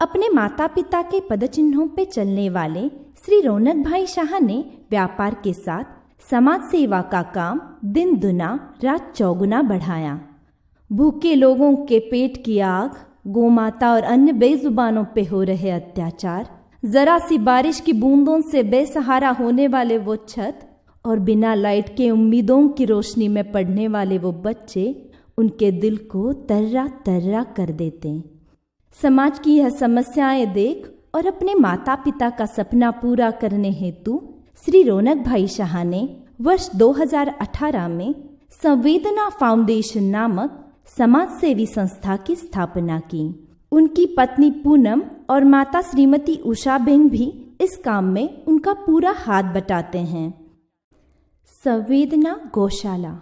अपने माता पिता के पदचिन्हों पे चलने वाले श्री रौनक भाई शाह ने व्यापार के साथ समाज सेवा का काम दिन दुना रात चौगुना बढ़ाया। भूखे लोगों के पेट की आग, गोमाता और अन्य बेजुबानों पे हो रहे अत्याचार, जरा सी बारिश की बूंदों से बेसहारा होने वाले वो छत और बिना लाइट के उम्मीदों की रोशनी में पढ़ने वाले वो बच्चे उनके दिल को तर्रा तर्रा कर देते। समाज की यह समस्याएं देख और अपने माता पिता का सपना पूरा करने हेतु श्री रौनक भाई शाह ने वर्ष 2018 में संवेदना फाउंडेशन नामक समाज सेवी संस्था की स्थापना की। उनकी पत्नी पूनम और माता श्रीमती उषाबेन भी इस काम में उनका पूरा हाथ बटाते हैं। संवेदना गौशाला।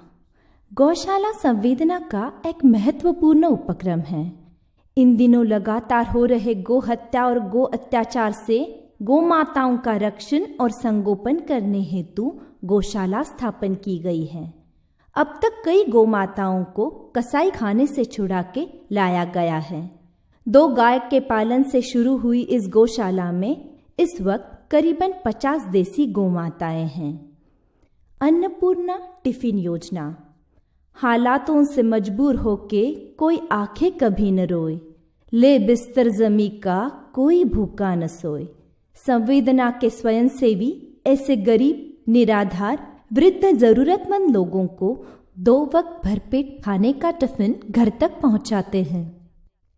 गौशाला संवेदना का एक महत्वपूर्ण उपक्रम है। इन दिनों लगातार हो रहे गो हत्या और गो अत्याचार से गौ माताओं का रक्षण और संगोपन करने हेतु गौशाला स्थापन की गई है। अब तक कई गौ माताओं को कसाई खाने से छुड़ा के लाया गया है। 2 गाय के पालन से शुरू हुई इस गौशाला में इस वक्त करीबन 50 देसी गौ माताएं हैं। अन्नपूर्णा टिफिन योजना। हालातों से मजबूर होके कोई आंखें कभी न रोए, ले बिस्तर जमी का कोई भूखा न सोए। संवेदना के स्वयंसेवी ऐसे गरीब, निराधार, वृद्ध, जरूरतमंद लोगों को 2 वक्त भरपेट खाने का टिफिन घर तक पहुंचाते हैं।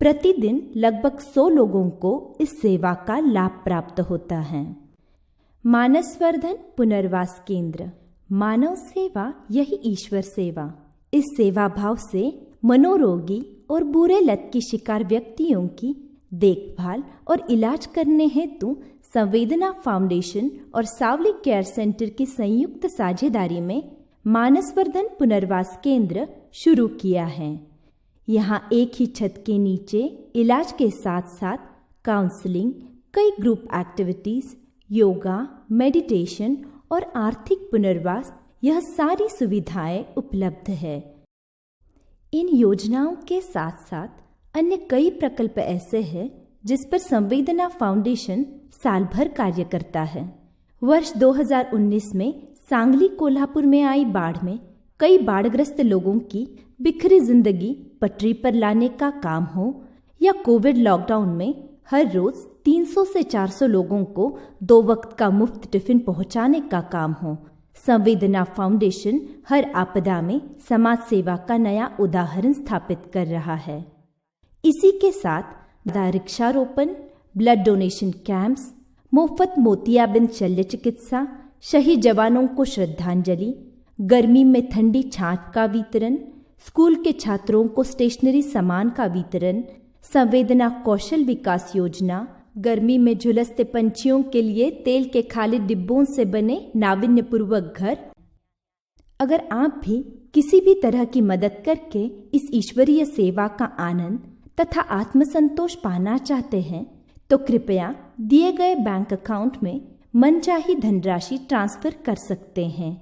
प्रतिदिन लगभग 100 लोगों को इस सेवा का लाभ प्राप्त होता है। मानसवर्धन पुनर्वास केंद्र। मानव सेवा यही ईश्वर सेवा। इस सेवा भाव से मनोरोगी और बुरे लत की शिकार व्यक्तियों की देखभाल और इलाज करने हेतु संवेदना फाउंडेशन और सावली केयर सेंटर की संयुक्त साझेदारी में मानसवर्धन पुनर्वास केंद्र शुरू किया है। यहाँ एक ही छत के नीचे इलाज के साथ साथ काउंसलिंग, कई ग्रुप एक्टिविटीज, योगा, मेडिटेशन और आर्थिक पुनर्वास, यह सारी सुविधाएं उपलब्ध है। इन योजनाओं के साथ साथ अन्य कई प्रकल्प ऐसे हैं जिस पर संवेदना फाउंडेशन साल भर कार्य करता है। वर्ष 2019 में सांगली कोल्हापुर में आई बाढ़ में कई बाढ़ग्रस्त लोगों की बिखरी जिंदगी पटरी पर लाने का काम हो, या कोविड लॉकडाउन में हर रोज 300 से 400 लोगों को 2 वक्त का मुफ्त टिफिन पहुंचाने का काम हो, संवेदना फाउंडेशन हर आपदा में समाज सेवा का नया उदाहरण स्थापित कर रहा है। इसी के साथ वृक्षारोपण, ब्लड डोनेशन कैंप्स, मुफ्त मोतियाबिंद शल्य चिकित्सा, शहीद जवानों को श्रद्धांजलि, गर्मी में ठंडी छाछ का वितरण, स्कूल के छात्रों को स्टेशनरी सामान का वितरण, संवेदना कौशल विकास योजना, गर्मी में झुलसते पंछियों के लिए तेल के खाली डिब्बों से बने नावीन्यपूर्वक घर। अगर आप भी किसी भी तरह की मदद करके इस ईश्वरीय सेवा का आनंद तथा आत्मसंतोष पाना चाहते हैं तो कृपया दिए गए बैंक अकाउंट में मनचाही धनराशि ट्रांसफर कर सकते हैं।